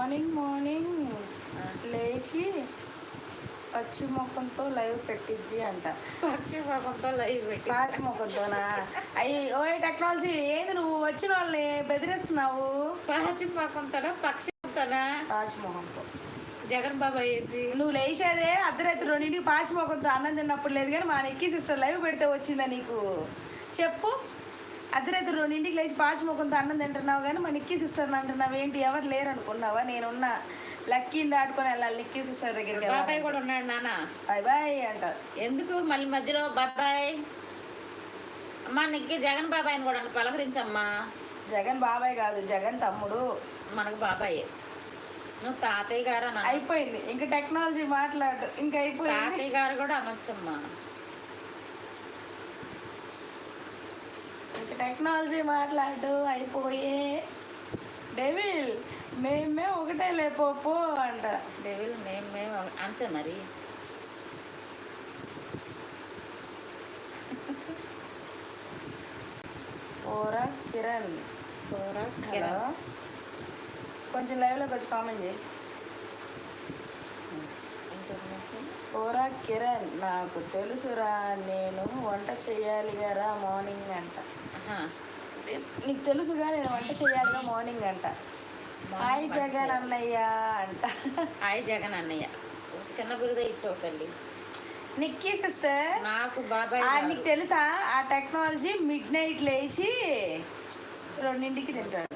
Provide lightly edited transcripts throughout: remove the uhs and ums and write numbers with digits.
Morning లేచి పచ్చి ముఖంతో లైవ్ పెట్టిద్ది అంట. పక్షి ముఖంతో లైవ్ పెట్టి పాచి ముఖంతోనా? అయ్యి ఓయ్ టెక్నాలజీ ఏంది నువ్వు వచ్చిన వాళ్ళని బెదిరిస్తున్నావు? పాచి ముఖంతోనా పక్షి ముఖంతోనా? పాచి ముఖంతో. జగన్ బాబాయ్ ఏంది నువ్వు లేచేదే అర్ధరాత్రి 2ంటికి పాచి ముఖంతో అన్నం తిన్నప్పుడు లేదు కానీ మా నిక్కీ సిస్టర్ లైవ్ పెడితే వచ్చిందా నీకు? చెప్పు. అర్ధరాత్రి 2ంటికి లేచి పాచి ముఖంతో అన్నం తింటున్నావు కానీ మా నిక్కీ సిస్టర్ని అంటున్నావు ఏంటి? ఎవరు లేరు అనుకున్నావా? నేనున్నా. లక్కీని దాటుకొని వెళ్ళాలి నిక్కీ సిస్టర్ దగ్గరికి. బాబాయ్ కూడా ఉన్నాడు నాన్న. బాయ్ బాయ్ అంట. ఎందుకు మళ్ళీ మధ్యలో బాబాయ్? అమ్మా నిక్కీ జగన్ బాబాయ్ని కూడా పలకరించమ్మా. జగన్ బాబాయ్ కాదు, జగన్ తమ్ముడు. మనకు బాబాయ్. నువ్వు తాతయ్య గారు అని అయిపోయింది. ఇంకా టెక్నాలజీ మాట్లాడు. ఇంకా అయిపోయింది. తాతయ్య గారు కూడా అనొచ్చమ్మా. ఇంకా టెక్నాలజీ మాట్లాడు. అయిపోయే. డెవిల్ మేమే ఒకటే లేపో అంట. డెవిల్ మేము అంతే మరి. ఓరా కిరణ్. హలో, కొంచెం లైవ్లోకి వచ్చి కామెంట్ చేయి. ఓరా కిరణ్, నాకు తెలుసురా, నేను వంట చేయాలి కదా మార్నింగ్ అంట. నీకు తెలుసుగా నేను వంట చేయాలిగా మార్నింగ్ అంట. హాయ్ జగన్ అన్నయ్య అంట. హాయ్ జగన్ అన్నయ్య. చిన్న బిరుదే ఇచ్చోకండి. నిక్కీ సిస్టర్ నాకు బాబాయ్. నీకు తెలుసా ఆ టెక్నాలజీ మిడ్ నైట్ లేచి 2ంటికి తింటాడు.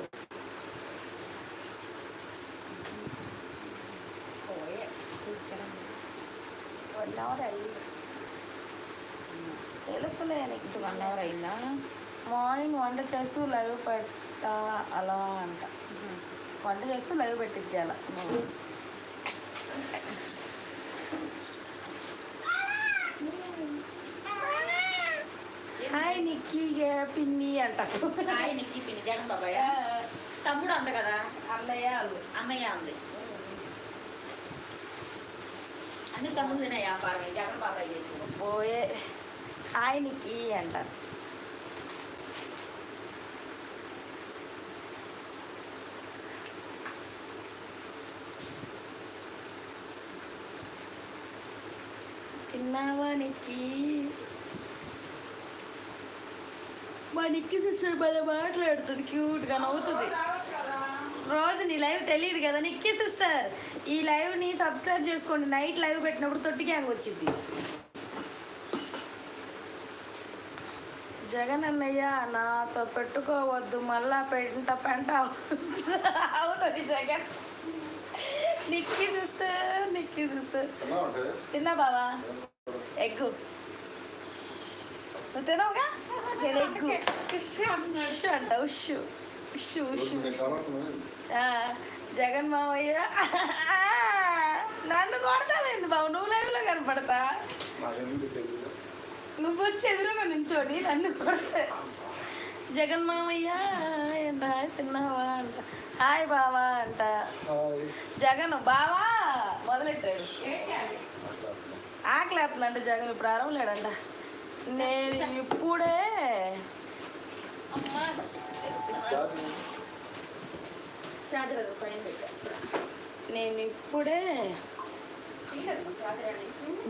తెలుసులే నీకు. 1 అవర్ అయిందా? మార్నింగ్ వంట చేస్తూ లైవ్ పెట్టా అలా అంట. వంట చేస్తూ లైవ్ పెట్టిద్ది అలా. హాయ్ నిక్కీ పిన్ని అంట. హాయ్ నిక్కీ పిన్ని. జగన్ బాబాయ్ తమ్ముడు అంట కదా. అన్నయ్య అంది. అన్ని తమ్ముడు తినే వ్యాపారం జగన్ బాబాయ్ చేసి పోయే. హాయ్ నిక్కీ అంట. తిన్నావా నిక్కీ? మా నిక్కీ సిస్టర్ బాగా మాట్లాడుతుంది, క్యూట్గా నవ్వుతుంది. రోజు నీ లైవ్ తెలియదు కదా నిక్కీ సిస్టర్. ఈ లైవ్ని సబ్స్క్రైబ్ చేసుకోండి. నైట్ లైవ్ పెట్టినప్పుడు తొట్టి గ్యాంగ్ వచ్చింది. జగన్ అన్నయ్య నాతో పెట్టుకోవద్దు, మళ్ళా పెంట అవుతుంది జగన్. నిక్కీ సిస్టర్ తిన్నా బావా? ఎగ్గు నువ్వు తినవుగా? నేను ఎగ్గు ఉష్ అంట. ఉష్ జగన్ మావయ్య నన్ను కొడతావేంది బాబు? నువ్వు లైవ్లో కనపడతా? నువ్వు వచ్చి ఎదురుగా నుంచోడి నన్ను కొడతా. జగన్ మావయ్య అంట. హాయ్ తిన్నావా అంట. హాయ్ బావా అంట. జగన్ బావా మొదలెట్టాడు. ఆకలేస్తుందంట జగన్. ఇప్పుడు అరవలేడంట. నేను ఇప్పుడే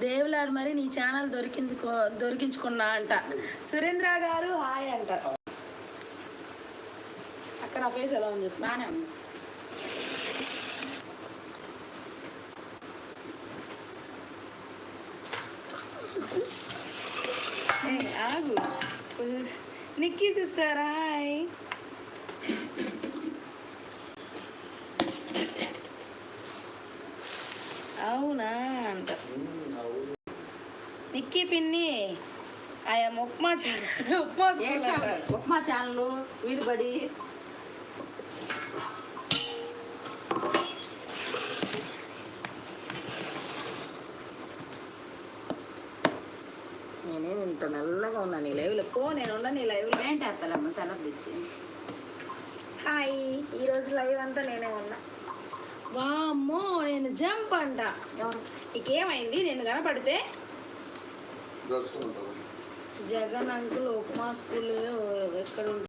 దేవులాడు మరి నీ ఛానల్ దొరికించుకున్నా అంట. సురేంద్ర గారు హాయ్ అంట. అక్కడ నా ఫేస్ ఎలా ఉంది చెప్పు. బాగానే ఉంది. ఆగు. Nikki sister hi. అవునా అంట. నిక్కీ పిన్ని ఆయా ఉప్మా ఛానల్ వీధిబడి. నేనేమి ఇంత నల్లగా ఉన్నా నీ లైవ్లో. నేనున్నా నీ లైవ్లో. ఏంటి అత్తలమ్మ తెల్ల తెచ్చి. హాయ్, ఈరోజు లైవ్ అంతా నేనే ఉన్నా. వామ్మో నేను జంప్ అంట. ఎవరు? నీకేమైంది? నేను కనపడితే జగన్ అంకుల్ ఉప్మా స్కూల్ ఎక్కడ